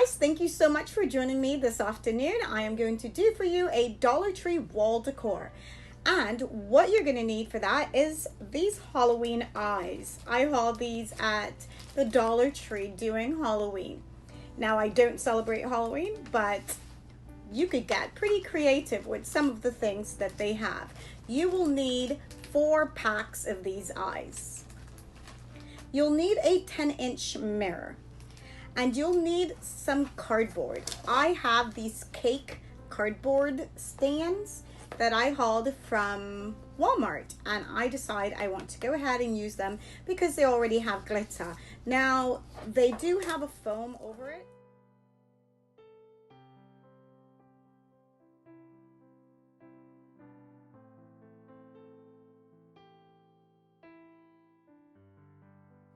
guys, thank you so much for joining me this afternoon. I am going to do for you a Dollar Tree wall decor. And what you're gonna need for that is these Halloween eyes. I hauled these at the Dollar Tree doing Halloween. Now I don't celebrate Halloween, but you could get pretty creative with some of the things that they have. You will need 4 packs of these eyes. You'll need a 10-inch mirror. And you'll need some cardboard. I have these cake cardboard stands that I hauled from Walmart, and I decide I want to go ahead and use them because they already have glitter. Now, they do have a foam over it.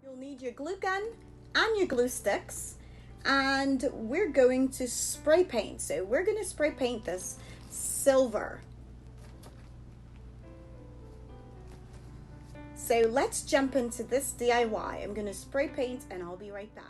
You'll need your glue gun and your glue sticks, and we're going to spray paint. So we're going to spray paint this silver. So let's jump into this DIY. I'm going to spray paint and I'll be right back.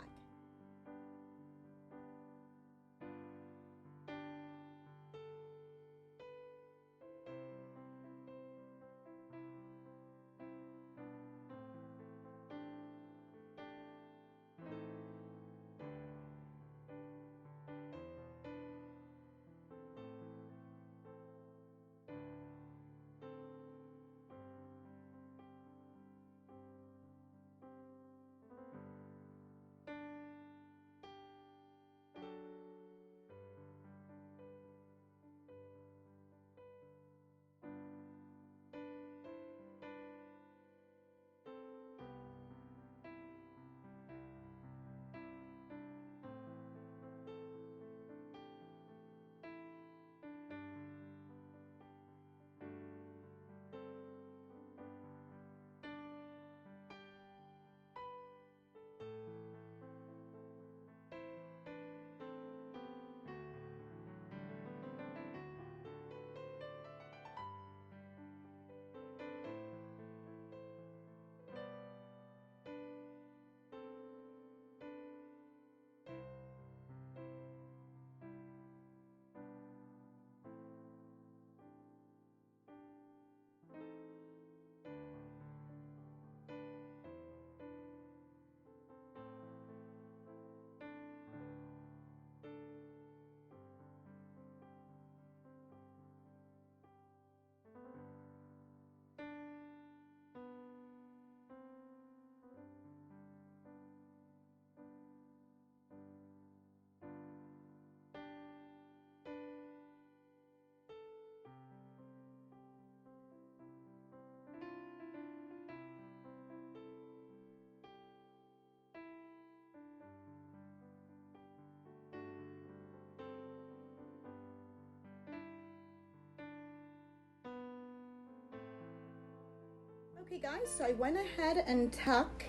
Okay guys, so I went ahead and tucked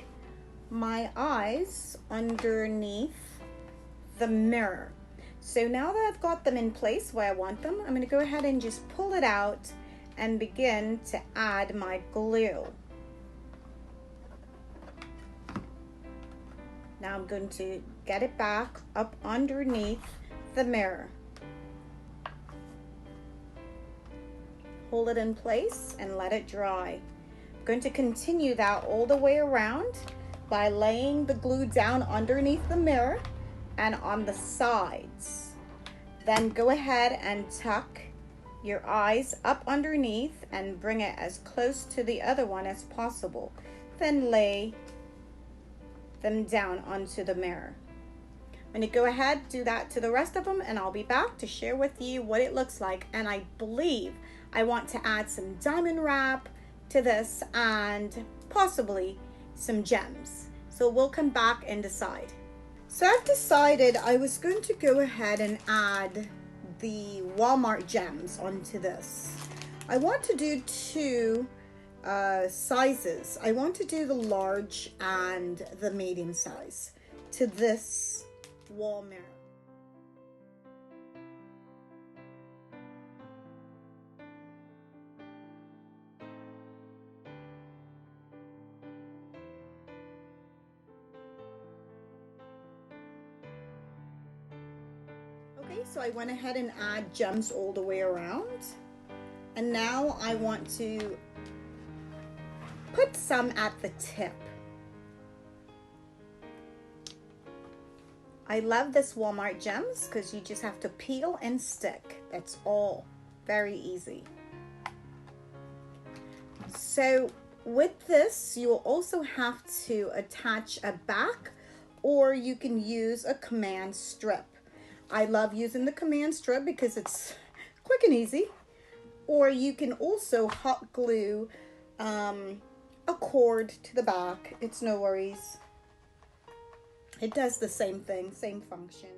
my eyes underneath the mirror. So now that I've got them in place where I want them, I'm going to go ahead and just pull it out and begin to add my glue. Now I'm going to get it back up underneath the mirror. Hold it in place and let it dry. I'm going to continue that all the way around by laying the glue down underneath the mirror and on the sides. Then go ahead and tuck your eyes up underneath and bring it as close to the other one as possible. Then lay them down onto the mirror. I'm going to go ahead, do that to the rest of them, and I'll be back to share with you what it looks like. And I believe I want to add some diamond wrap to this and possibly some gems. So we'll come back and decide. So I've decided I was going to go ahead and add the Walmart gems onto this. I want to do 2 sizes. I want to do the large and the medium size to this wall mirror. So I went ahead and add gems all the way around. And now I want to put some at the tip. I love this Walmart gems because you just have to peel and stick. That's all. Very easy. So with this, you'll also have to attach a back, or you can use a command strip. I love using the command strip because it's quick and easy. Or you can also hot glue a cord to the back. It's no worries. It does the same thing, same function.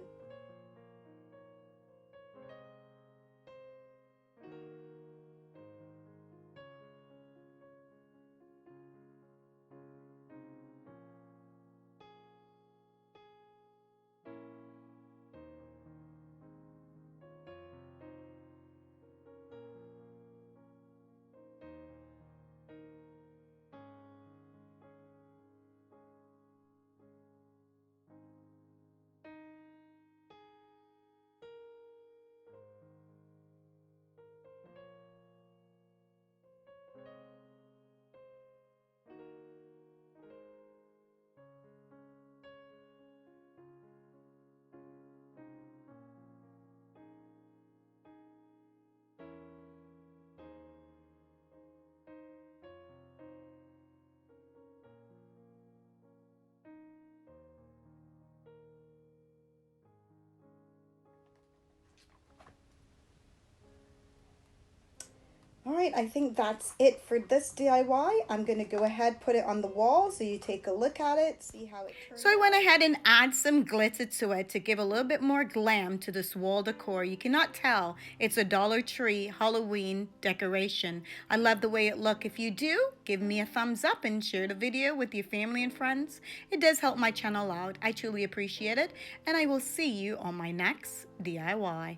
All right, I think that's it for this DIY. I'm gonna go ahead, put it on the wall so you take a look at it, see how it turns out. So I went ahead and add some glitter to it to give a little bit more glam to this wall decor. You cannot tell, it's a Dollar Tree Halloween decoration. I love the way it looks. If you do, give me a thumbs up and share the video with your family and friends. It does help my channel out. I truly appreciate it, and I will see you on my next DIY.